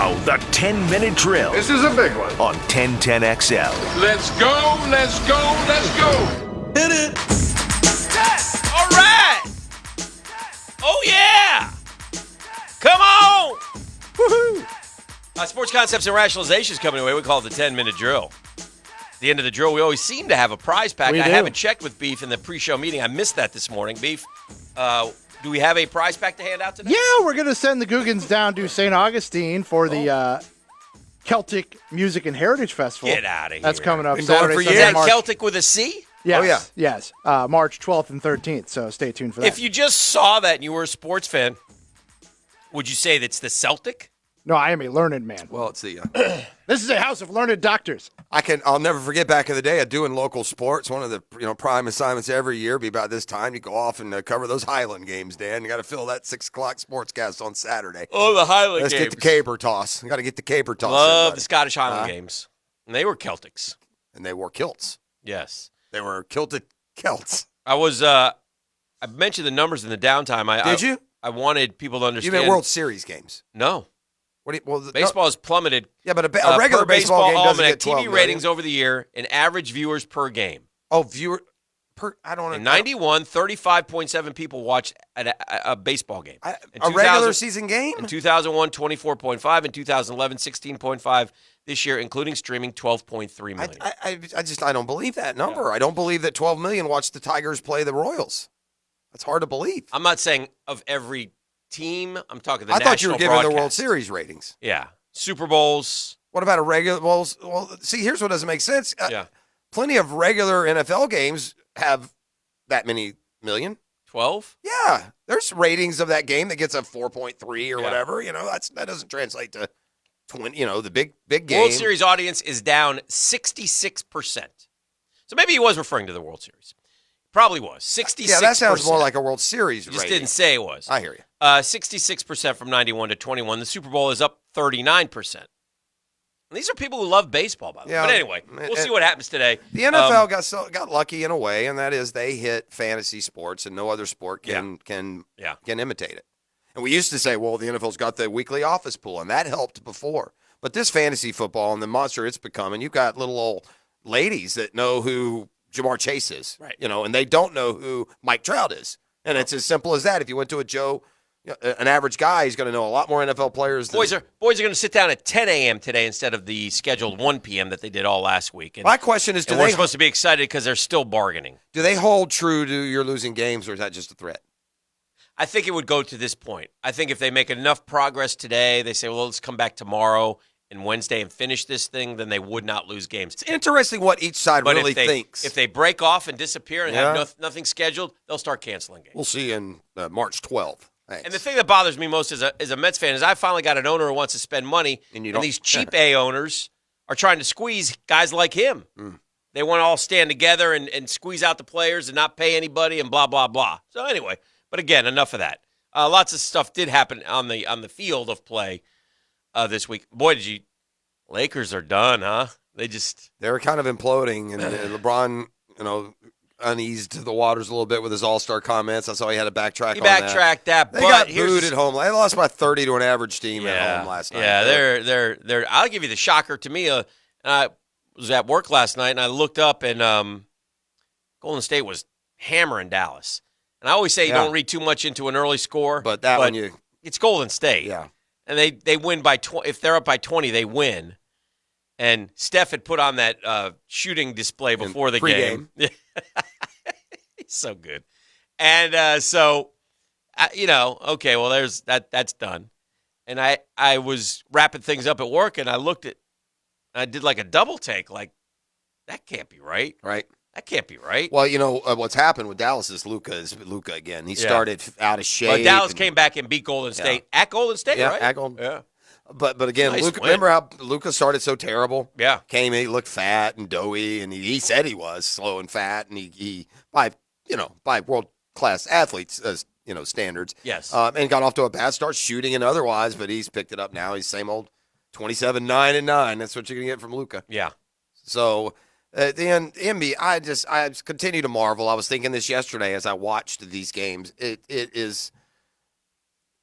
Now, the 10-minute drill. This is a big one. On 1010XL. Let's go, let's go, let's go. Hit it. Yes. All right. Oh, yeah. Come on. Woohoo. Sports Concepts and Rationalizations coming away. We call it the 10-minute drill. At the end of the drill, we always seem to have a prize pack. I haven't checked with Beef in the pre-show meeting. I missed that this morning. Beef, do we have a prize pack to hand out today? Yeah, we're going to send the Googans down to St. Augustine for the Celtic Music and Heritage Festival. Get out of here. That's coming up Been Saturday, going for Sunday, Is that March. Celtic with a C? Yes, Oh, yeah. Yes, March 12th and 13th, so stay tuned for that. If you just saw that and you were a sports fan, would you say that's the Celtic? No, I am a learned man. Well, it's the. This is a house of learned doctors. I'll never forget back in the day of doing local sports. One of the prime assignments every year be about this time. You go off and cover those Highland games, Dan. You got to fill that 6 o'clock sportscast on Saturday. Oh, the Highland Let's games. get the caber toss. You got to get the caber toss. Love everybody. the Scottish Highland games. And they were Celtics. And they wore kilts. Yes. They were kilted Celts. I was, I mentioned the numbers in the downtime. Did you? I wanted people to You understand. meant World Series games. No. Well, Baseball has plummeted. Yeah, but a regular per baseball game doesn't Almanac get 12 TV million. ratings over the year and average viewers per game. Oh, viewer per. I don't know. In 91, 35.7 people watched a baseball game. In A 2000 regular season game? In 2001, 24.5. In 2011, 16.5. This year, including streaming, 12.3 million. I don't believe that number. I don't believe that 12 million watched the Tigers play the Royals. That's hard to believe. I'm not saying of every team. I'm talking the I national thought you were giving the World broadcast. Series ratings. Yeah. Super Bowls. What about a regular? Well, see, here's what doesn't make sense. Yeah. Plenty of regular NFL games have that many million. 12? Yeah, there's ratings of that game that gets a 4.3 or Yeah. whatever. That doesn't translate to 20. The big game. World Series audience is down 66%. So maybe he was referring to the World Series. Probably was. 66%. Yeah, that sounds more like a World Series You just rating. didn't say it was. I hear you. 66% from 91 to 21. The Super Bowl is up 39%. And these are people who love baseball, by the way. Yeah. But anyway, we'll see what happens today. The NFL got lucky in a way, and that is they hit fantasy sports, and no other sport can imitate it. And we used to say, well, the NFL's got the weekly office pool, and that helped before. But this fantasy football and the monster it's become, and you've got little old ladies that know who Jamar Chase is, right? And they don't know who Mike Trout is, and it's as simple as that. If you went to a Joe, an average guy, he's going to know a lot more NFL players. Boys are going to sit down at 10 a.m. today instead of the scheduled 1 p.m. that they did all last week. And, my question is, we're supposed to be excited because they're still bargaining. Do they hold true to you're losing games, or is that just a threat? I think it would go to this point. I think if they make enough progress today, they say, well, let's come back tomorrow and Wednesday and finish this thing, then they would not lose games. It's interesting what each side But really if they, thinks. If they break off and disappear and have nothing scheduled, they'll start canceling games. We'll see in March 12th. Thanks. And the thing that bothers me most as a Mets fan is I finally got an owner who wants to spend money, and these cheap A owners are trying to squeeze guys like him. They want to all stand together and squeeze out the players and not pay anybody and blah, blah, blah. So anyway, but again, enough of that. Lots of stuff did happen on the field of play this week. Boy, Lakers are done, huh? They're kind of imploding, and LeBron, uneased the waters a little bit with his All-Star comments. That's how he had to backtrack. He backtracked that. They got booed at home. They lost by 30 to an average team at home last night. Yeah, they're. I'll give you the shocker to me. I was at work last night and I looked up and Golden State was hammering Dallas. And I always say you don't read too much into an early score, but it's Golden State. Yeah. And they win by 20. If they're up by 20, they win. And Steph had put on that shooting display before the game. He's so good. And okay, well, there's that's done. And I was wrapping things up at work, and I looked at, I did like a double take, like, that can't be right. Right. That can't be right. Well, what's happened with Dallas is Luka again. He started out of shape. Well, Dallas came back and beat Golden State at Golden State, right? At Golden. Yeah. But again, Nice Luka, win. remember how Luka started so terrible? Yeah. Came in, he looked fat and doughy, and he said he was slow and fat, and he by world class athletes standards. Yes. And got off to a bad start shooting and otherwise, but he's picked it up now. He's same old 27-9-9. That's what you're gonna get from Luka. Yeah. So at the end, NBA, I continue to marvel. I was thinking this yesterday as I watched these games. It is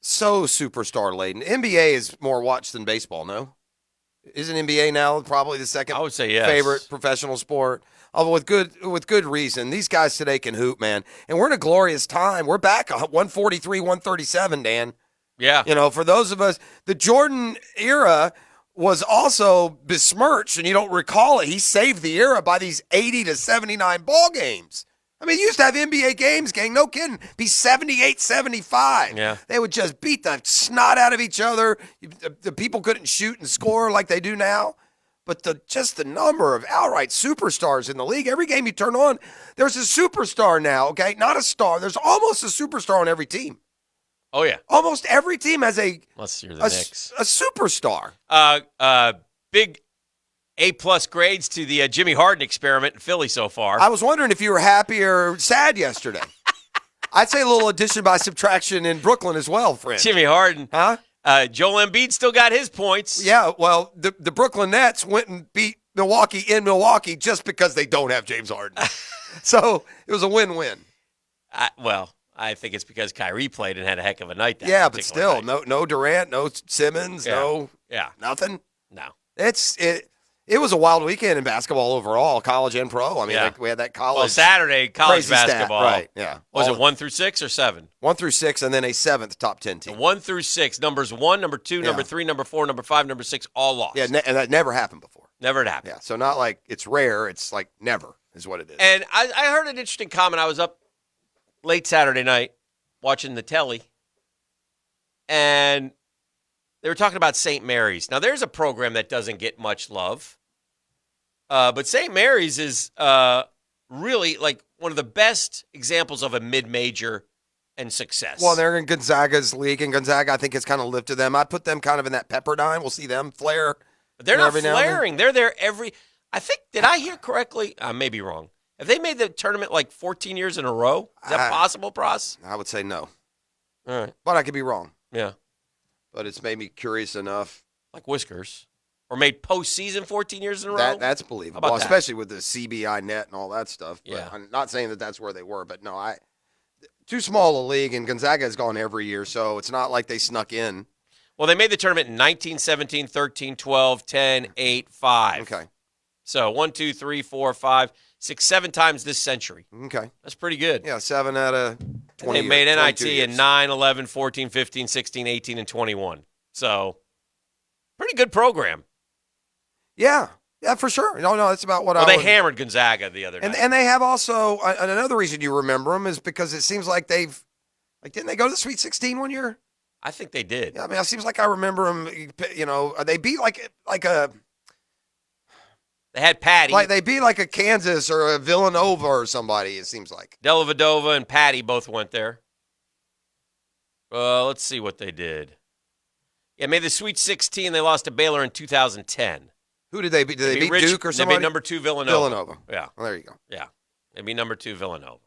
so superstar laden. NBA is more watched than baseball, no? Isn't NBA now probably the second I would say yes. favorite professional sport? Although with good reason. These guys today can hoop, man. And we're in a glorious time. We're back 143, 137, Dan. Yeah. You know, for those of us, the Jordan era was also besmirched, and you don't recall it. He saved the era by these 80 to 79 ball games. I mean, you used to have NBA games, gang, no kidding, be 78-75. Yeah. They would just beat the snot out of each other. The people couldn't shoot and score like they do now. But just the number of outright superstars in the league, every game you turn on, there's a superstar now, okay? Not a star. There's almost a superstar on every team. Oh, yeah. Almost every team has Unless you're the Knicks. a superstar. Big A-plus grades to the Jimmy Harden experiment in Philly so far. I was wondering if you were happy or sad yesterday. I'd say a little addition by subtraction in Brooklyn as well, friend. Jimmy Harden. Huh? Joel Embiid still got his points. Yeah, well, the Brooklyn Nets went and beat Milwaukee in Milwaukee just because they don't have James Harden. So it was a win-win. I think it's because Kyrie played and had a heck of a night. But still, night. no Durant, no Simmons, nothing. No. It was a wild weekend in basketball overall, college and pro. I mean, we had that college. Well, Saturday, college crazy basketball. Stat. Right, yeah. Was it 1 through 6 or 7? 1 through 6, and then a 7th top 10 team. 1 through 6, numbers 1, number 2, number 3, number 4, number 5, number 6, all lost. Yeah, and that never happened before. Never had happened. Yeah, so not like it's rare. It's like never is what it is. And I heard an interesting comment. I was up late Saturday night watching the telly, and they were talking about St. Mary's. Now, there's a program that doesn't get much love. But St. Mary's is really like one of the best examples of a mid-major and success. Well, they're in Gonzaga's league, and Gonzaga, I think, has kind of lifted them. I'd put them kind of in that Pepperdine. We'll see them flare. But they're not flaring. They're there I think, did I hear correctly? I may be wrong. Have they made the tournament like 14 years in a row? Is that possible, Pros? I would say no. All right. But I could be wrong. Yeah. But it's made me curious enough. Like Whiskers. Or made postseason 14 years in a row? That's believable. Well, especially with the CBI net and all that stuff. But yeah. I'm not saying that that's where they were, but no, too small a league, and Gonzaga has gone every year, so it's not like they snuck in. Well, they made the tournament in 19, 17, 13, 12, 10, 8, 5. Okay. So 1, 2, 3, 4, 5, 6, 7 times this century. Okay. That's pretty good. Yeah, 7 out of 20 And they made NIT years. in 9, 11, 14, 15, 16, 18, and 21. So pretty good program. Yeah, for sure. No, that's about what they hammered Gonzaga the other night. And they have also, and another reason you remember them is because it seems like didn't they go to the Sweet 16 one year? I think they did. Yeah, I mean, it seems like I remember them, they beat like a. They had Patty. Like they beat like a Kansas or a Villanova or somebody, it seems like. Dellavedova and Patty both went there. Let's see what they did. Yeah, made the Sweet 16. They lost to Baylor in 2010. Who did they beat? Did they beat Duke or somebody? They beat number 2 Villanova. Yeah. Well, there you go. Yeah. They beat number 2 Villanova.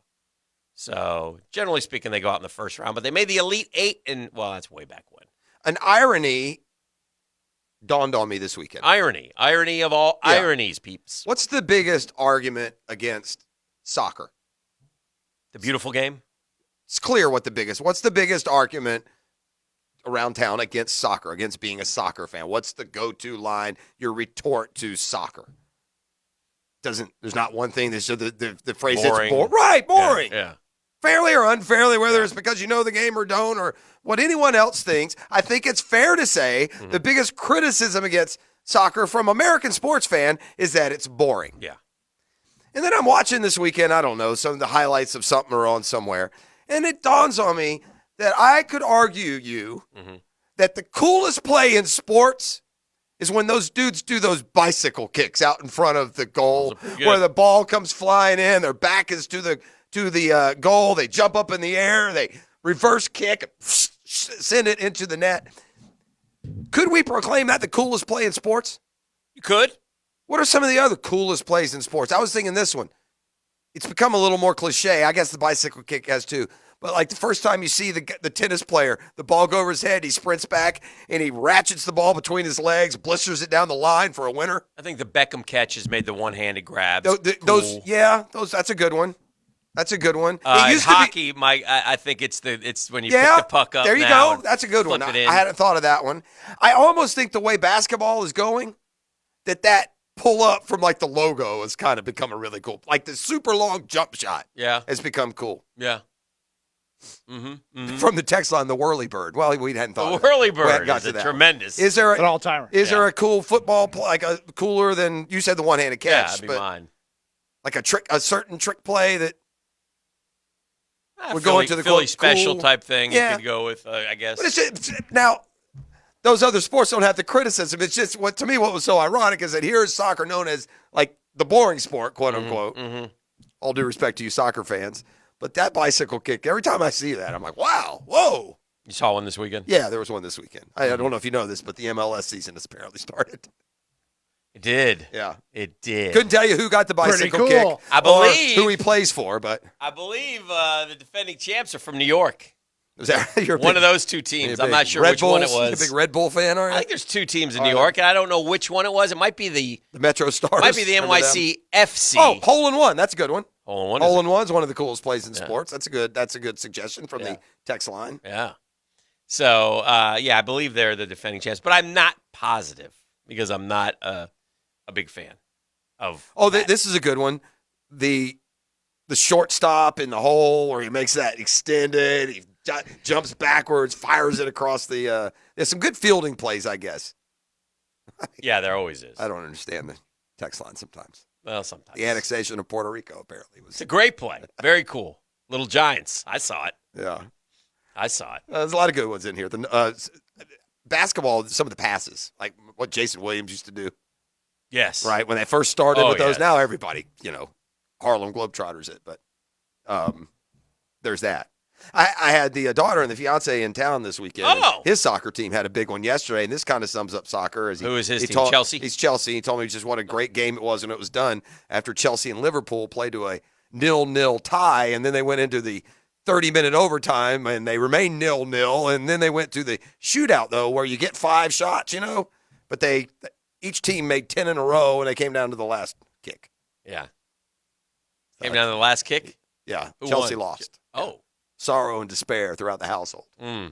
So, generally speaking, they go out in the first round. But they made the Elite 8, and, well, that's way back when. An irony dawned on me this weekend. Irony of all ironies, peeps. What's the biggest argument against soccer? The beautiful game? It's clear what's the biggest argument around town against soccer, against being a soccer fan? What's the go-to line, your retort to soccer? There's not one thing that's the phrase boring. It's boring. Right, boring. Yeah. Fairly or unfairly, whether it's because you know the game or don't, or what anyone else thinks, I think it's fair to say the biggest criticism against soccer from American sports fan is that it's boring. Yeah. And then I'm watching this weekend, I don't know, some of the highlights of something are on somewhere, and it dawns on me that I could argue that the coolest play in sports is when those dudes do those bicycle kicks out in front of the goal where the ball comes flying in, their back is to the goal, they jump up in the air, they reverse kick, send it into the net. Could we proclaim that the coolest play in sports? You could. What are some of the other coolest plays in sports? I was thinking this one. It's become a little more cliche. I guess the bicycle kick has too. But like the first time you see the tennis player, the ball go over his head, he sprints back, and he ratchets the ball between his legs, blisters it down the line for a winner. I think the Beckham catch has made the one-handed grabs. That's a good one. That's a good one. In used hockey, I think it's when you pick the puck up. There you now go. That's a good one. I it in. hadn't thought of that one. I almost think the way basketball is going, that pull up from like the logo has kind of become a really cool. Like the super long jump shot. Yeah, has become cool. Yeah. From the text line, the whirly bird. Well, we hadn't thought. The whirly bird got is to tremendous. Is there an all-timer? Is there a cool football play, like a cooler than you said the one-handed catch? Yeah, that'd be mine. Like a certain trick play that would Philly, go into the Philly special cool type thing. Yeah. You could go with, I guess. But it's just, now, those other sports don't have the criticism. It's just what was so ironic is that here is soccer known as like the boring sport, quote unquote. All due respect to you soccer fans, but that bicycle kick. Every time I see that, I'm like, wow, whoa. You saw one this weekend? Yeah, there was one this weekend. I don't know if you know this, but the MLS season has apparently started. It did. Yeah, it did. Couldn't tell you who got the bicycle Pretty cool. kick. I believe who he plays for, but I believe the defending champs are from New York. Was that one of those two teams? I'm not sure which one it was. You a big Red Bull fan, are you? I think there's two teams in New York, and I don't know which one it was. It might be the Metro Stars. Might be the NYC FC. Oh, hole in one. That's a good one. Hole in one. Hole in one's one of the coolest plays in sports. That's a good suggestion from the text line. Yeah. So I believe they're the defending champs, but I'm not positive because I'm not a big fan of. Oh, this is a good one. The shortstop in the hole where he makes that extended. He jumps backwards, fires it across the. There's some good fielding plays, I guess. Yeah, there always is. I don't understand the text line sometimes. Well, sometimes. The annexation of Puerto Rico apparently was. It's a great play. Very cool. Little Giants. I saw it. Yeah. I saw it. There's a lot of good ones in here. Basketball, some of the passes, like what Jason Williams used to do. Yes. Right? When they first started with those, now everybody, Harlem Globetrotters it. But there's that. I had the daughter and the fiance in town this weekend. Oh. His soccer team had a big one yesterday, and this kind of sums up soccer. Who is his team, Chelsea? He's Chelsea. He told me just what a great game it was when it was done after Chelsea and Liverpool played to a 0-0 tie, and then they went into the 30-minute overtime, and they remained 0-0, and then they went to the shootout, though, where you get 5 shots, But each team made 10 in a row, and they came down to the last kick. Yeah. Came down to the last kick? Yeah. Who Chelsea won? lost. Oh. Sorrow and despair throughout the household. The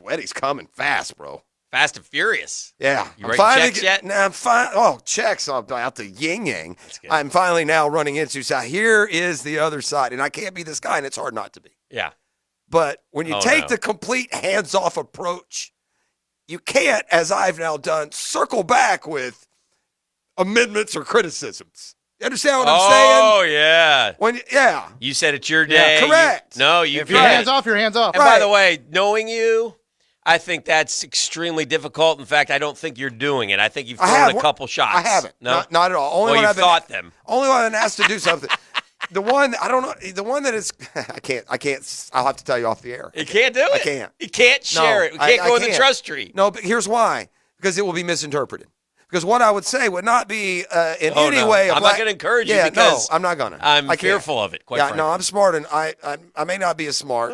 wedding's coming fast, bro. Fast and furious. Yeah. You writing checks yet? Nah, I'm fine. Oh, checks. I'm out the yin-yang. I'm finally now running into, so here is the other side. And I can't be this guy, and it's hard not to be. Yeah. But when you take the complete hands-off approach, you can't, as I've now done, circle back with amendments or criticisms. You understand what I'm saying? Oh, yeah. Yeah. You said it's your day. Yeah, correct. If you're hands off, you're hands off. And by the way, knowing you, I think that's extremely difficult. In fact, I don't think you're doing it. I think you've thrown a couple shots. I haven't. No? Not at all. Only well, when you've thought them. Only when I've been asked to do something. The one, I don't know, the one that is, I can't, I'll have to tell you off the air. You can't do it. I can't. You can't share it. We can't go in the trust tree. No, but here's why. Because it will be misinterpreted. Because what I would say would not be in any way. I'm not going to encourage you because I'm not going to. I'm fearful of it, quite frankly. No, I'm smart, and I may not be as smart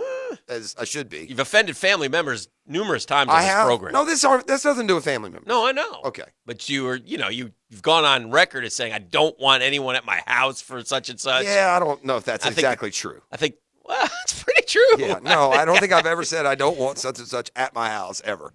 as I should be. You've offended family members numerous times on this program. No, this has nothing to do with family members. No, I know. Okay. But you've gone on record as saying, I don't want anyone at my house for such and such. Yeah, I don't know if that's exactly true. I think, well, it's pretty true. Yeah, no, I don't think I've ever said I don't want such and such at my house, ever.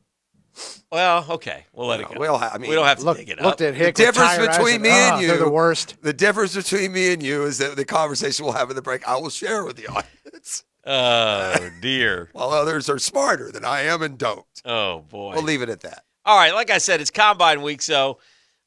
Well, okay. We'll let it go. Well, we don't have to dig it up. Looked at Hick the difference between me and you, they're the worst. The difference between me and you is that the conversation we'll have in the break, I will share with the audience. Oh, dear. While others are smarter than I am and don't. Oh, boy. We'll leave it at that. All right. Like I said, it's Combine Week, so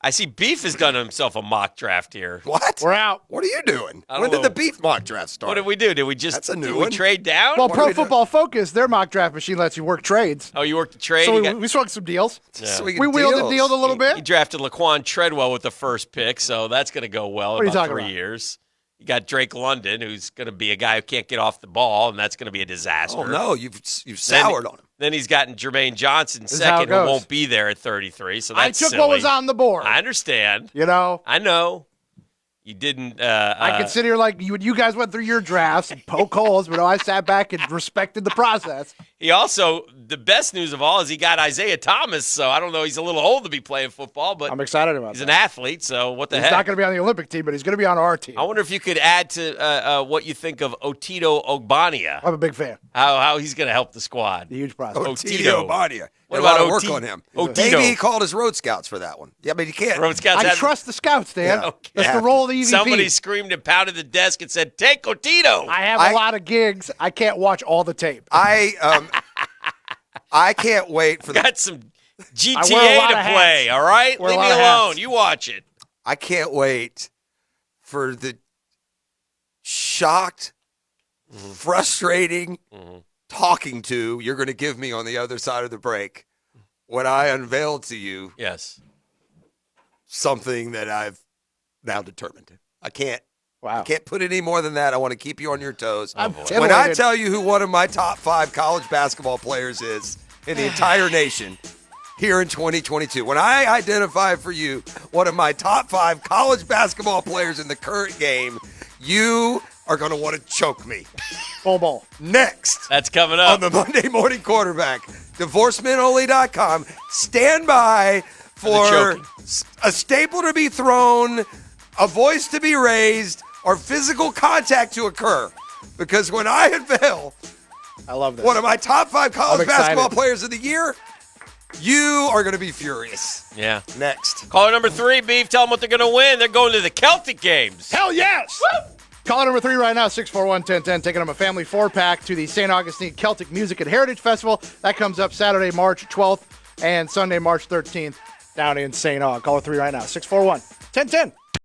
I see Beef has done himself a mock draft here. What? We're out. What are you doing? I don't When did know. the Beef mock draft start? What did we do? Did we just That's a new did one. we trade down? Well, What Pro are we doing? Football Focus, their mock draft machine lets you work trades. Oh, you worked the trade? So You we swung some deals. Sweet We wheeled and deals. dealed a little He bit. drafted Laquan Treadwell with the first pick, so that's going to go well What are in you about talking 3 about? years. You got Drake London, who's going to be a guy who can't get off the ball, and that's going to be a disaster. Oh, no, you've soured on him. Then he's gotten Jermaine Johnson is how it second, who goes. won't be there at 33. So I that's took silly. what was on the board. I understand. You know? I know. You didn't. I could sit here like you guys went through your drafts and poke holes, but I sat back and respected the process. He also, the best news of all is he got Isaiah Thomas, so I don't know. He's a little old to be playing football, but I'm excited about he's that. an athlete, so what the He's heck? not going to be on the Olympic team, but he's going to be on our team. I wonder if you could add to what you think of Otito Ogbania. I'm a big fan. How he's going to help the squad. The huge prospect. Otito Ogbania. What What about about work Otito? on him? Otito. Maybe he called his road scouts for that one. Yeah, but you can't. Road Scouts I had- trust the scouts, Dan. Yeah. Okay. That's the role of the EVP. Somebody screamed and pounded the desk and said, "Take Otito." I have a lot of gigs. I can't watch all the tape. I can't wait for the. Got some I wear a GTA lot to of play, hats. all right? Wear a Leave me lot of alone. hats. You watch it. I can't wait for the shocked, frustrating talking to you're going to give me on the other side of the break when I unveil to you Yes. something that I've now determined. I can't Wow. put any more than that. I want to keep you on your toes. I'm When I titillated. tell you who one of my top 5 college basketball players is in the entire nation here in 2022, when I identify for you one of my top 5 college basketball players in the current game, you are going to want to choke me. Ball. Next That's coming on up. the Monday Morning Quarterback, divorcemenonly.com. Stand by for choking. a staple to be thrown, a voice to be raised, or physical contact to occur. Because when I unveil I love this. one of my top 5 I'm college excited. basketball players of the year, you are going to be furious. Yeah. Next. Caller number 3, Beef. Tell them what they're going to win. They're going to the Celtic games. Hell yes! Caller number 3 right now, 641-1010, taking them a family 4-pack to the St. Augustine Celtic Music and Heritage Festival. That comes up Saturday, March 12th and Sunday, March 13th down in St. Aug. Caller 3 right now, 641-1010.